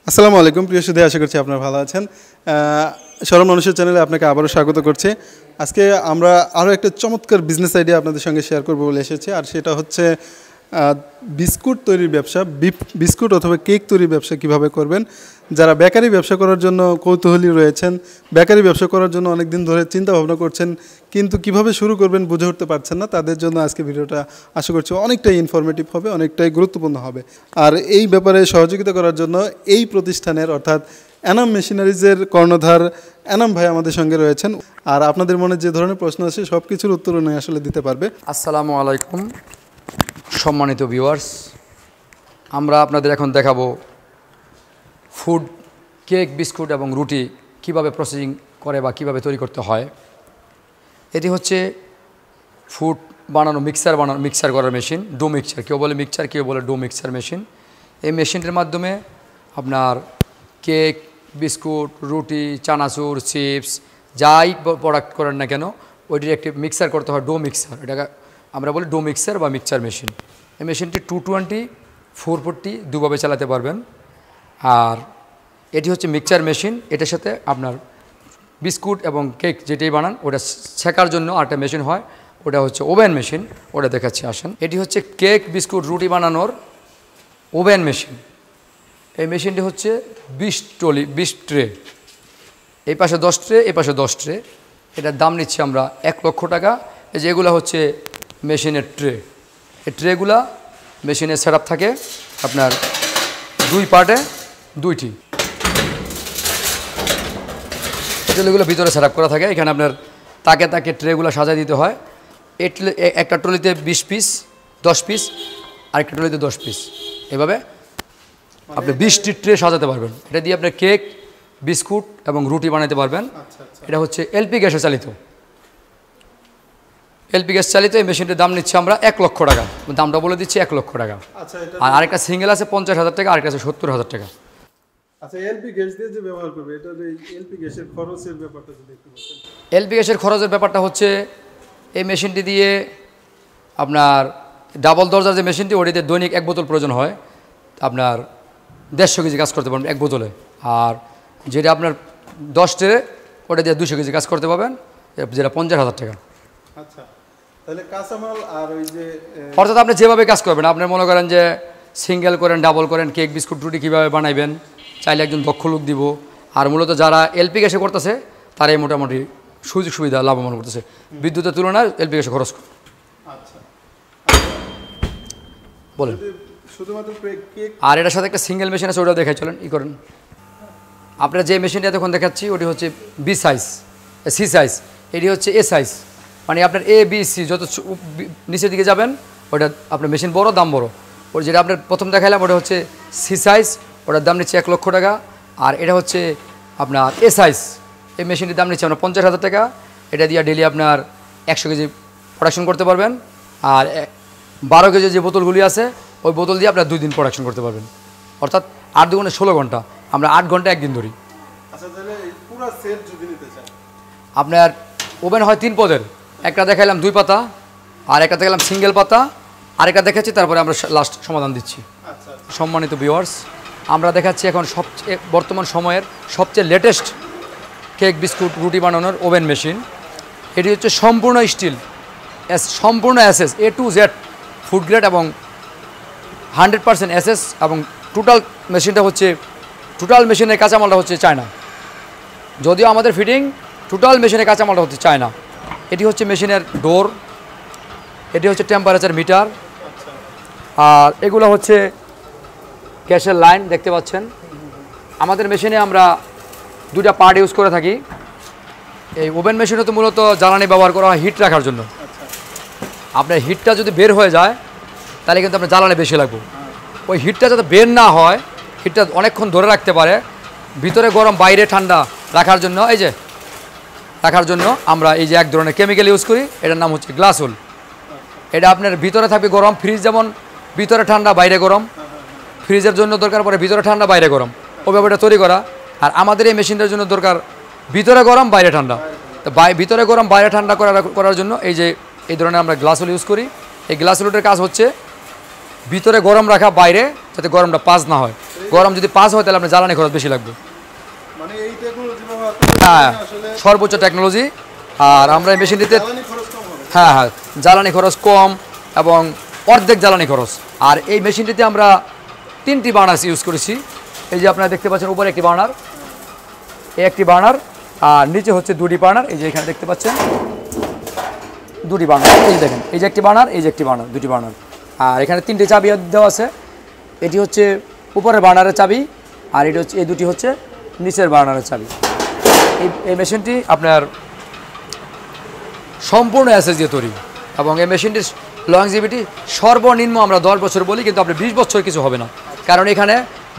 আসসালামু আলাইকুম প্রিয় সুধী, আশা করছি আপনারা ভালো আছেন। সরল মানুষের চ্যানেলে আপনাকে আবারও স্বাগত করছি। আজকে আমরা আরও একটা চমৎকার বিজনেস আইডিয়া আপনাদের সঙ্গে শেয়ার করব বলে এসেছি, আর সেটা হচ্ছে বিস্কুট তৈরির ব্যবসা। বিস্কুট অথবা কেক তৈরির ব্যবসা কিভাবে করবেন। যারা বেকারি ব্যবসা করার জন্য কৌতূহলী রয়েছেন, বেকারি ব্যবসা করার জন্য অনেক দিন ধরে চিন্তা ভাবনা করছেন কিন্তু কিভাবে শুরু করবেন বুঝে উঠতে পারছেন না, তাদের জন্য আজকে ভিডিওটা আশা করছি অনেকটাই ইনফরমেটিভ হবে, অনেকটাই গুরুত্বপূর্ণ হবে। আর এই ব্যাপারে সহযোগিতা করার জন্য এই প্রতিষ্ঠানের অর্থাৎ এনাম মেশিনারিজের কর্ণধার এনাম ভাই আমাদের সঙ্গে রয়েছেন। আর আপনাদের মনে যে ধরনের প্রশ্ন আছে সব কিছুর উত্তর উনি আসলে দিতে পারবে। আসসালামু আলাইকুম সম্মানিত ভিউয়ার্স, আমরা আপনাদের এখন দেখাবো ফুড, কেক, বিস্কুট এবং রুটি কিভাবে প্রসেসিং করে বা কিভাবে তৈরি করতে হয়। এটি হচ্ছে ফুড বানানো মিক্সার করার মেশিন, ডো মিক্সার, কেউ বলে মিক্সার, কেউ বলে ডো মিক্সার মেশিন। এই মেশিনটির মাধ্যমে আপনার কেক, বিস্কুট, রুটি, চানাচুর, চিপস যাই প্রোডাক্ট করেন না কেন ওইটির একটি মিক্সার করতে হয়, ডো মিক্সার। এটাকে আমরা বলি ডো মিক্সার বা মিক্সার মেশিন। এই মেশিনটি 220, 440 দুভাবে চালাতে পারবেন। আর এটি হচ্ছে মিক্সচার মেশিন। এটার সাথে আপনার বিস্কুট এবং কেক যেটাই বানান ওটা ছেঁকার জন্য আরেকটা মেশিন হয়, ওটা হচ্ছে ওভেন মেশিন, ওটা দেখাচ্ছি আসেন। এটি হচ্ছে কেক, বিস্কুট, রুটি বানানোর ওভেন মেশিন। এই মেশিনটি হচ্ছে 20 ট্রে, এই পাশে 10 ট্রে, এই পাশে 10 ট্রে। এটার দাম নিচ্ছি আমরা 1 লক্ষ টাকা। এই যে এগুলো হচ্ছে মেশিনের ট্রে। এই ট্রেগুলা মেশিনের সেট থাকে আপনার 2 পার্টে 2টি। ট্রেগুলো ভিতরে সেট করা থাকে। এখানে আপনার তাকে তাকে ট্রেগুলো সাজায় দিতে হয়। এই একটা ট্রলিতে 20 পিস, 10 পিস, আরেকটা ট্রলিতে 10 পিস, এভাবে আপনি 20টি ট্রে সাজাতে পারবেন। এটা দিয়ে আপনি কেক, বিস্কুট এবং রুটি বানাতে পারবেন। এটা হচ্ছে এলপি গ্যাসে চালিত। এলপি গ্যাস চালিত এই মেশিনটির দাম নিচ্ছে আমরা 1 লক্ষ টাকা। দামটা বলে দিচ্ছি 1 লক্ষ টাকা। আর আরেকটা সিঙ্গেল আছে 50,000 টাকা, আরেকটা আছে 70,000 টাকা। আচ্ছা, এলপি গ্যাস দিয়ে যে ব্যবহার করবে, এটা এলপি গ্যাসের খরচের ব্যাপারটা যদি একটু বলতেন। এলপি গ্যাসের খরচের ব্যাপারটা হচ্ছে এই মেশিনটি দিয়ে আপনার ডাবল দরজার যে মেশিনটি ওটিতে দৈনিক 1 বোতল প্রয়োজন হয়। আপনার 150 কেজি কাজ করতে পারবেন 1 বোতলে। আর যেটা আপনার 10 ট্রে ওটা দিয়ে 200 কেজি কাজ করতে পারবেন, যেটা 50,000 টাকা। আচ্ছা, তাহলে কাঁচামাল আর ওই যে অর্থাৎ আপনি যেভাবে কাজ করবেন, আপনি মনে করেন যে সিঙ্গেল করেন, ডাবল করেন, কেক, বিস্কুট, রুটি কীভাবে বানাইবেন, চাইলে একজন দক্ষ লোক দিব। আর মূলত যারা এলপি গ্যাসে করতেছে তারাই মোটামুটি সুযোগ সুবিধা লাভবান করতেছে বিদ্যুতের তুলনায় এলপি গ্যাসে খরচ। আচ্ছা বলেন। শুধুমাত্র কেক আর এটার সাথে একটা সিঙ্গেল মেশিন আছে, ওটাও দেখাই, চলেন করেন। আপনারা যে মেশিনটা এখন দেখাচ্ছি ওটি হচ্ছে বি সাইজ, সি সাইজ, এটি হচ্ছে এ সাইজ। মানে আপনার এ বি সি যত নিচের দিকে যাবেন ওটা আপনার মেশিন বড়, দাম বড়। ওর যেটা আপনার প্রথম দেখাইলাম ওটা হচ্ছে সি সাইজ, ওটার দাম নিচ্ছে 1 লক্ষ টাকা। আর এটা হচ্ছে আপনার এ সাইজ, এই মেশিনটির দাম নিচ্ছে আমরা 50,000 টাকা। এটা দিয়ে ডেলি আপনার 100 কেজি প্রোডাকশন করতে পারবেন। আর 12 কেজি যে বোতলগুলি আছে ওই বোতল দিয়ে আপনার 2 দিন প্রোডাকশন করতে পারবেন। অর্থাৎ 8 দুগুণে 16 ঘন্টা, আমরা 8 ঘন্টা 1 দিন ধরি। আচ্ছা, তাহলে পুরো সেট যদি নিতে চান আপনার ওভেন হয় 3 পদের, একটা দেখাইলাম 2 পাতা, আর একটা দেখালাম সিঙ্গেল পাতা, আরেকটা দেখাচ্ছি, তারপরে আমরা লাস্ট সমাধান দিচ্ছি। আচ্ছা, সম্মানিত ভিউয়ার্স, আমরা দেখাচ্ছি এখন সবচেয়ে বর্তমান সময়ের সবচেয়ে লেটেস্ট কেক, বিস্কুট, রুটি বানানোর ওভেন মেশিন। এটি হচ্ছে সম্পূর্ণ স্টিল, সম্পূর্ণ SS, A to Z food grade এবং 100% এসএস। এবং টোটাল মেশিনটা হচ্ছে, টোটাল মেশিনের কাঁচামালটা হচ্ছে চায়না, যদিও আমাদের ফিটিং টোটাল মেশিনের কাঁচামালটা হচ্ছে চায়না। এটি হচ্ছে মেশিনের ডোর, এটি হচ্ছে টেম্পারেচার মিটার, আর এগুলো হচ্ছে গ্যাসের লাইন দেখতে পাচ্ছেন। আমাদের মেশিনে আমরা 2টা পার্ট ইউজ করে থাকি। এই ওভেন মেশিনে তো মূলত জ্বালানি ব্যবহার করা হয় হিট রাখার জন্য। আপনার হিটটা যদি বের হয়ে যায় তাহলে কিন্তু আপনার জ্বালানি বেশি লাগবে। ওই হিটটা যাতে বের না হয়, হিটটা অনেকক্ষণ ধরে রাখতে পারে, ভিতরে গরম বাইরে ঠান্ডা রাখার জন্য, এই যে রাখার জন্য আমরা এই যে এক ধরনের কেমিক্যাল ইউজ করি, এটার নাম হচ্ছে গ্লাসোল। এটা আপনার ভিতরে থাকবে গরম, ফ্রিজ যেমন ভিতরে ঠান্ডা বাইরে গরম, ফ্রিজের জন্য দরকার পড়ে ভিতরে ঠান্ডা বাইরে গরম, ওই ব্যাপারটা তৈরি করা। আর আমাদের এই মেশিনটার জন্য দরকার ভিতরে গরম বাইরে ঠান্ডা। তো ভিতরে গরম বাইরে ঠান্ডা করার জন্য এই ধরনের আমরা গ্লাসোল ইউজ করি। এই গ্লাসোলটার কাজ হচ্ছে ভিতরে গরম রাখা, বাইরে যাতে গরমটা পাস না হয়। গরম যদি 5 হয় তাহলে আপনার জ্বালানি খরচ বেশি লাগবে। মানে এই টেকনোলজি হ্যাঁ, আসলে সর্বোচ্চ টেকনোলজি। আর আমরা এই মেশিনটিতে জ্বালানি খরচ কম হবে। হ্যাঁ, জ্বালানি খরচ কম এবং অর্ধেক জ্বালানি খরচ। আর এই মেশিনটিতে আমরা 3টি বার্নার ইউজ করেছি। এই যে আপনারা দেখতে পাচ্ছেন উপরে একটি বার্নার, এই একটি বার্নার, আর নিচে হচ্ছে 2টি বার্নার। এই যে এখানে দেখতে পাচ্ছেন 2টি বার্নার। এই দেখেন, এই যে একটি বার্নার, এই যে একটি বার্নার, 2টি বার্নার। আর এখানে 3টি চাবি দেওয়া আছে। এটি হচ্ছে উপরের বার্নারের চাবি, আর এটি হচ্ছে, এই দুটি হচ্ছে নিচের বার্নারের চাবি। এই মেশিনটি আপনার সম্পূর্ণ অ্যাসেস দিয়ে তৈরি, এবং এই মেশিনটির লংজিভিটি সর্বনিম্ন আমরা 10 বছর বলি, কিন্তু আপনি 20 বছর কিছু হবে না, কারণ এখানে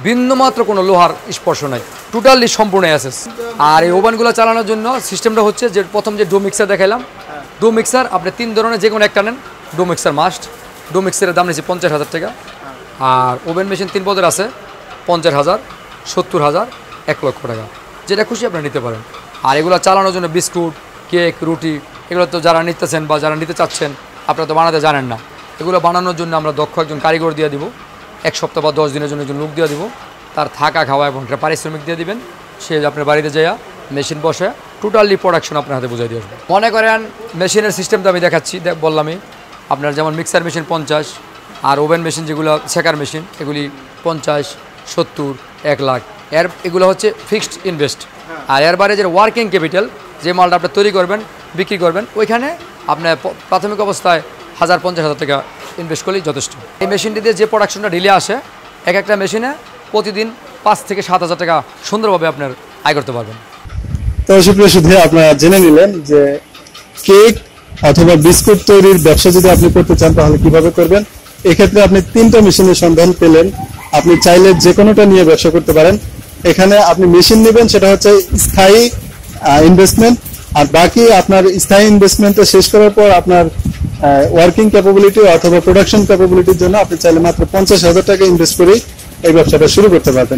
বিন্দুমাত্র কোনো লোহার স্পর্শ নাই, টোটালি সম্পূর্ণ অ্যাসেস। আর এই ওভেনগুলো চালানোর জন্য সিস্টেমটা হচ্ছে যে প্রথম যে ডো মিক্সার দেখালাম, ডো মিক্সার আপনি 3 ধরনের যে কোনো একটা নেন, ডো মিক্সার মাস্ট। ডো মিক্সারের দাম নিচ্ছে 50,000 টাকা। আর ওভেন মেশিন 3 পদের আছে, 50,000, 70,000, 1 লক্ষ টাকা, যেটা খুশি আপনারা নিতে পারেন। আর এগুলো চালানোর জন্য বিস্কুট, কেক, রুটি, এগুলো তো যারা নিতেছেন বা যারা নিতে চাচ্ছেন আপনারা তো বানাতে জানেন না, এগুলো বানানোর জন্য আমরা দক্ষ একজন কারিগর দিয়ে দিব। 1 সপ্তাহ বা 10 দিনের জন্য একজন লোক দিয়ে দিব, তার থাকা খাওয়া এবং একটা পারিশ্রমিক দিয়ে দিবেন। সে আপনার বাড়িতে যাইয়া মেশিন বসে টোটালি প্রোডাকশন আপনার হাতে বুঝাই দিয়ে আসবে। মনে করেন মেশিনের সিস্টেমটা আমি দেখাচ্ছি, বললামই আপনার, যেমন মিক্সার মেশিন 50, আর ওভেন মেশিন যেগুলো সেকার মেশিন এগুলি 50, 70, 1 লাখ। এগুলো হচ্ছে ফিক্সড ইনভেস্ট। আর এর বাইরে যে ওয়ার্কিং ক্যাপিটাল, যে মালটা আপনি তৈরি করবেন, বিক্রি করবেন, ওইখানে আপনার প্রাথমিক অবস্থায় 50,000 টাকা ইনভেস্ট করলেই যথেষ্ট। এই মেশিনটিতে যে প্রোডাকশনটা ঢিলে আসে, এক একটা মেশিনে প্রতিদিন 5 থেকে 7,000 টাকা সুন্দরভাবে আপনার আয় করতে পারবেন। তো সুপ্রিয় সুধী, আপনারা জেনে নিলেন যে কেক অথবা বিস্কুট তৈরির ব্যবসা যদি আপনি করতে চান তাহলে কিভাবে করবেন। এক্ষেত্রে আপনি 3টা মেশিনের সন্ধান পেলেন, আপনি চাইলে যে কোনোটা নিয়ে ব্যবসা করতে পারেন। এখানে আপনি মেশিন নেবেন, সেটা হচ্ছে স্থায়ী ইনভেস্টমেন্ট, আর বাকি আপনার স্থায়ী ইনভেস্টমেন্টটা শেষ করার পর আপনার ওয়ার্কিং ক্যাপাবিলিটি অথবা প্রোডাকশন ক্যাপাবিলিটির জন্য আপনি চাইলে মাত্র 50,000 টাকা ইনভেস্ট করেই এই ব্যবসাটা শুরু করতে পারবেন।